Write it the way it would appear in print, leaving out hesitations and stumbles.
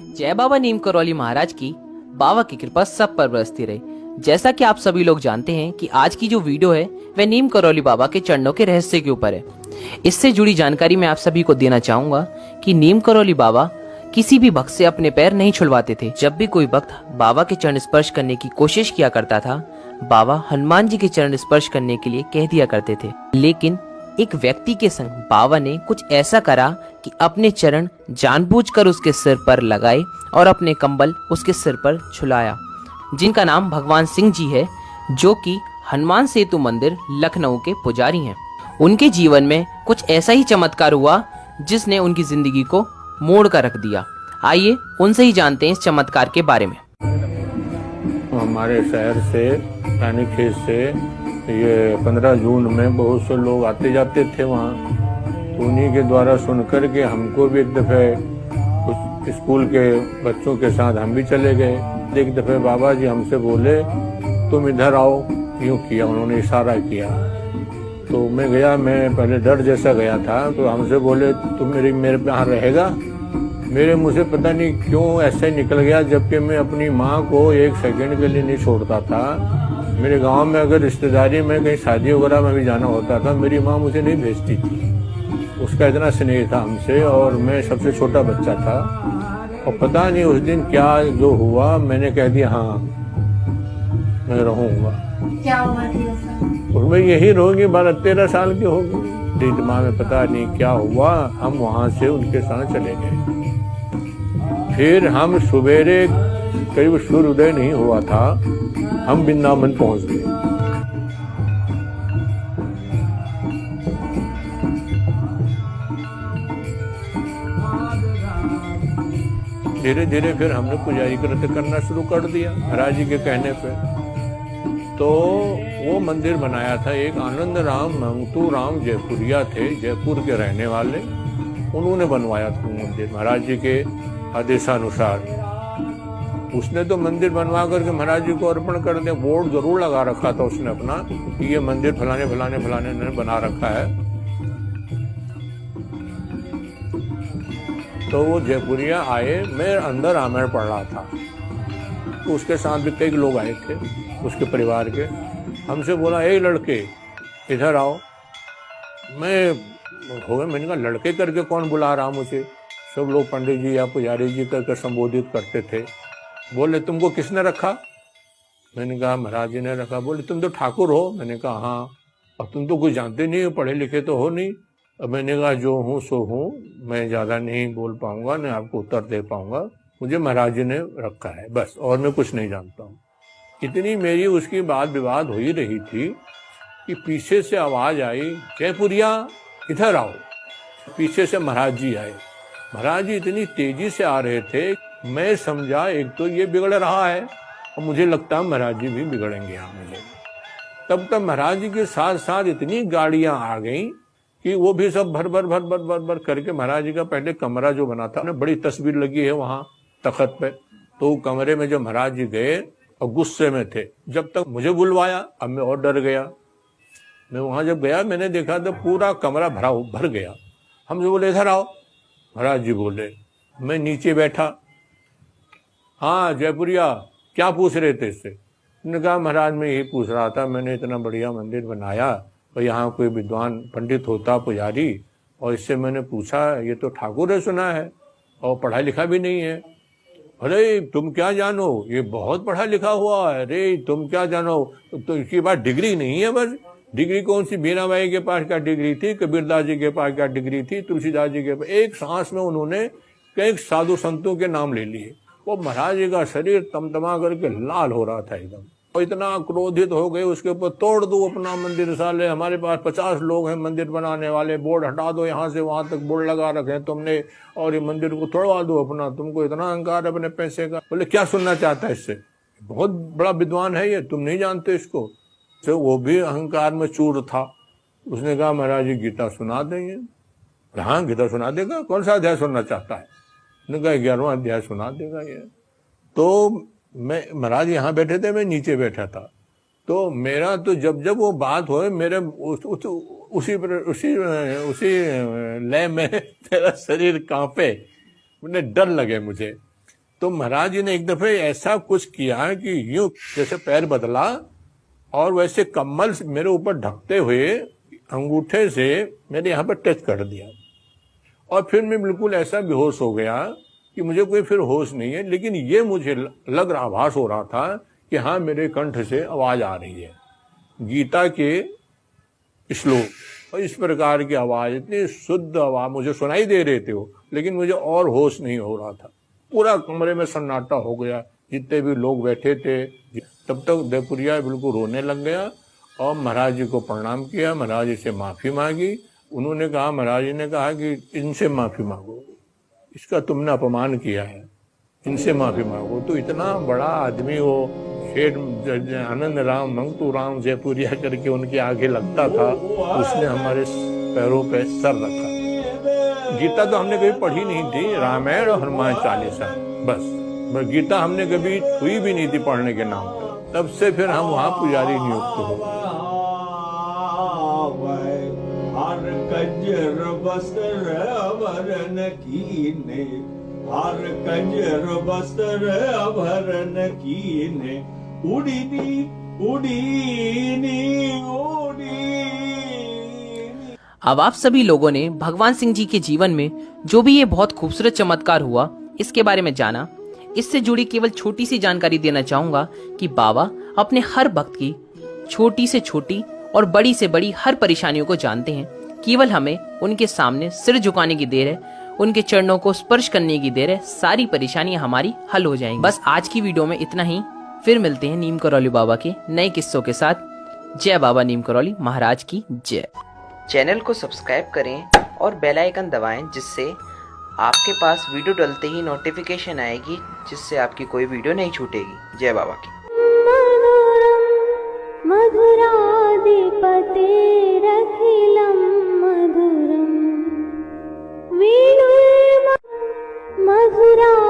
जय बाबा नीम करौली महाराज की। बाबा की कृपा सब पर बरसती रहे। जैसा कि आप सभी लोग जानते हैं कि आज की जो वीडियो है वह नीम करौली बाबा के चरणों के रहस्य के ऊपर है। इससे जुड़ी जानकारी मैं आप सभी को देना चाहूंगा कि नीम करौली बाबा किसी भी भक्त से अपने पैर नहीं छुड़वाते थे। जब भी कोई भक्त बाबा के चरण स्पर्श करने की कोशिश किया करता था, बाबा हनुमान जी के चरण स्पर्श करने के लिए कह दिया करते थे। लेकिन एक व्यक्ति के संग बाबा ने कुछ ऐसा करा कि अपने चरण जानबूझकर उसके सिर पर लगाए और अपने कंबल उसके सिर पर छुलाया, जिनका नाम भगवान सिंह जी है, जो कि हनुमान सेतु मंदिर लखनऊ के पुजारी हैं। उनके जीवन में कुछ ऐसा ही चमत्कार हुआ जिसने उनकी जिंदगी को मोड़ कर रख दिया। आइए उनसे ही जानते हैं इस चमत्कार के बारे में। हमारे शहर से रानीखेत से ये 15 जून में बहुत से लोग आते जाते थे वहाँ, तो उन्हीं के द्वारा सुनकर के हमको भी एक दफ़े कुछ स्कूल के बच्चों के साथ हम भी चले गए। एक दफ़े बाबा जी हमसे बोले तुम इधर आओ, यूँ किया, उन्होंने इशारा किया। तो मैं गया, मैं पहले डर जैसा गया था। तो हमसे बोले तुम मेरे पे यहाँ रहेगा। मेरे मुँह से पता नहीं क्यों ऐसे निकल गया, जबकि मैं अपनी माँ को एक सेकंड के लिए नहीं छोड़ता था। मेरे गांव में अगर रिश्तेदारी में कहीं शादी वगैरह में भी जाना होता था, मेरी माँ मुझे नहीं भेजती थी। उसका इतना स्नेह था हमसे, और मैं सबसे छोटा बच्चा था। और पता नहीं उस दिन क्या जो हुआ, मैंने कह दिया हाँ मैं रहूँगा। क्या उम्र थी उस समय? उसमें यही रहोगी, 12-13 साल की होगी। दिमाग में पता नहीं क्या हुआ, हम वहाँ से उनके साथ चले गए। फिर हम सवेरे करीब सूर्योदय नहीं हुआ था, हम वृंदावन पहुंच गए। धीरे धीरे फिर हमने पुजारी कृत्य करना शुरू कर दिया महाराज जी के कहने पे। तो वो मंदिर बनाया था एक आनंद राम मंगतू राम जयपुरिया थे, जयपुर के रहने वाले, उन्होंने बनवाया था मंदिर महाराज जी के आदेशानुसार। उसने तो मंदिर बनवा करके महाराज जी को अर्पण कर दिया। बोर्ड जरूर लगा रखा था उसने अपना कि ये मंदिर फलाने फलाने फलाने ने बना रखा है। तो वो जयपुरिया आए, मैं अंदर रामायण पढ़ रहा था, तो उसके साथ भी कई लोग आए थे उसके परिवार के। हमसे बोला ए लड़के इधर आओ। मैं हो गया, मैंने कहा लड़के करके कौन बुला रहा मुझे? सब लोग पंडित जी या पुजारी जी करके संबोधित करते थे। बोले तुमको किसने रखा? मैंने कहा महाराज जी ने रखा। बोले तुम तो ठाकुर हो? मैंने कहा हाँ। अब तुम तो कुछ जानते नहीं हो, पढ़े लिखे तो हो नहीं। अब मैंने कहा जो हूँ सो हूँ, मैं ज़्यादा नहीं बोल पाऊंगा, नहीं आपको उत्तर दे पाऊंगा। मुझे महाराज जी ने रखा है बस, और मैं कुछ नहीं जानता हूँ। इतनी मेरी उसकी बात विवाद हो ही रही थी कि पीछे से आवाज़ आई जयपुरिया इधर आओ। पीछे से महाराज जी आए। महाराज जी इतनी तेजी से आ रहे थे, मैं समझा एक तो ये बिगड़ रहा है, और मुझे लगता महाराज जी भी बिगड़ेंगे यहाँ मुझे। तब तक महाराज जी के साथ साथ इतनी गाड़ियां आ गई कि वो भी सब भर भर भर भर भर भर करके महाराज जी का पहले कमरा जो बना था, बड़ी तस्वीर लगी है वहाँ तख्त पे, तो कमरे में जब महाराज जी गए और गुस्से में थे, जब तक मुझे बुलवाया, अब मैं और डर गया। मैं वहाँ जब गया, मैंने देखा तो पूरा कमरा भर गया। हमसे बोले इधर आओ। महाराज जी बोले, मैं नीचे बैठा। हाँ जयपुरिया क्या पूछ रहे थे इससे? मैंने कहा महाराज मैं यही पूछ रहा था, मैंने इतना बढ़िया मंदिर बनाया और यहाँ कोई विद्वान पंडित होता पुजारी, और इससे मैंने पूछा ये तो ठाकुर है सुना है और पढ़ा लिखा भी नहीं है। अरे तुम क्या जानो, ये बहुत पढ़ा लिखा हुआ है। अरे तुम क्या जानो, तो इसके पास डिग्री नहीं है। बस डिग्री कौन सी? मीराबाई के पास क्या डिग्री थी, कबीरदास जी के पास क्या डिग्री थी, तुलसीदास जी के पास। एक सांस में उन्होंने कई साधु संतों के नाम ले लिए। वो महाराज जी का शरीर तमतमा करके लाल हो रहा था एकदम, और इतना क्रोधित हो गए उसके ऊपर, तोड़ दो अपना मंदिर, साले हमारे पास 50 लोग हैं मंदिर बनाने वाले, बोर्ड हटा दो, यहाँ से वहां तक बोर्ड लगा रखे हैं तुमने, और ये मंदिर को तोड़वा दो अपना, तुमको इतना अहंकार है अपने पैसे का। बोले क्या सुनना चाहता है इससे? बहुत बड़ा विद्वान है ये, तुम नहीं जानते इसको। तो वो भी अहंकार में चूर था। उसने कहा महाराज जी गीता सुना देंगे। हाँ गीता सुना देगा, कौन सा अध्याय सुनना चाहता है? ने कहा 11वां अध्याय सुना देगा ये। तो मैं, महाराज यहाँ बैठे थे, मैं नीचे बैठा था। तो मेरा तो जब जब वो बात हो, मेरे उसी लय में मेरा शरीर कांपे, मुझे डर लगे मुझे। तो महाराज जी ने एक दफे ऐसा कुछ किया कि यूं जैसे पैर बदला और वैसे कम्बल मेरे ऊपर ढकते हुए अंगूठे से मेरे यहाँ पर टच कर दिया और फिर मैं बिल्कुल ऐसा बेहोश हो गया कि मुझे कोई फिर होश नहीं है। लेकिन ये मुझे लग रहा, आभास हो रहा था कि हाँ मेरे कंठ से आवाज आ रही है, गीता के श्लोक और इस प्रकार की आवाज, इतनी शुद्ध आवाज मुझे सुनाई दे रहे थे वो, लेकिन मुझे और होश नहीं हो रहा था। पूरा कमरे में सन्नाटा हो गया, जितने भी लोग बैठे थे। तब तक देवपुरिया बिल्कुल रोने लग गया और महाराज जी को प्रणाम किया, महाराज जी से माफी मांगी। उन्होंने कहा, महाराज जी ने कहा कि इनसे माफी मांगो, इसका तुमने अपमान किया है, इनसे माफी मांगो। तो इतना बड़ा आदमी हो, शेठ आनंद राम मंगतू राम जयपुरिया करके उनके आगे लगता था, उसने हमारे पैरों पे सर रखा। गीता तो हमने कभी पढ़ी नहीं थी, रामायण और हनुमान चालीसा बस गीता हमने कभी छुई भी नहीं थी पढ़ने के नाम पर। तब से फिर हम वहाँ पुजारी नियुक्त हो गए। हर कंजर बस्तर अभरण कीने, हर कंजर बस्तर अभरण कीने, उड़ीनी उड़ीनी उड़ीनी। अब आप सभी लोगों ने भगवान सिंह जी के जीवन में जो भी ये बहुत खूबसूरत चमत्कार हुआ इसके बारे में जाना। इससे जुड़ी केवल छोटी सी जानकारी देना चाहूंगा कि बाबा अपने हर भक्त की छोटी से छोटी और बड़ी से बड़ी हर परेशानियों को जानते हैं। केवल हमें उनके सामने सिर झुकाने की देर है, उनके चरणों को स्पर्श करने की देर है, सारी परेशानियां हमारी हल हो जाएंगी। बस आज की वीडियो में इतना ही। फिर मिलते हैं नीम करौली बाबा के नए किस्सों के साथ। जय बाबा नीम करौली महाराज की जय। चैनल को सब्सक्राइब करें और बेल आइकन दबाएं, जिससे आपके पास वीडियो डलते ही नोटिफिकेशन आएगी, जिससे आपकी कोई वीडियो नहीं छूटेगी। जय बाबा की। मधुराधिपते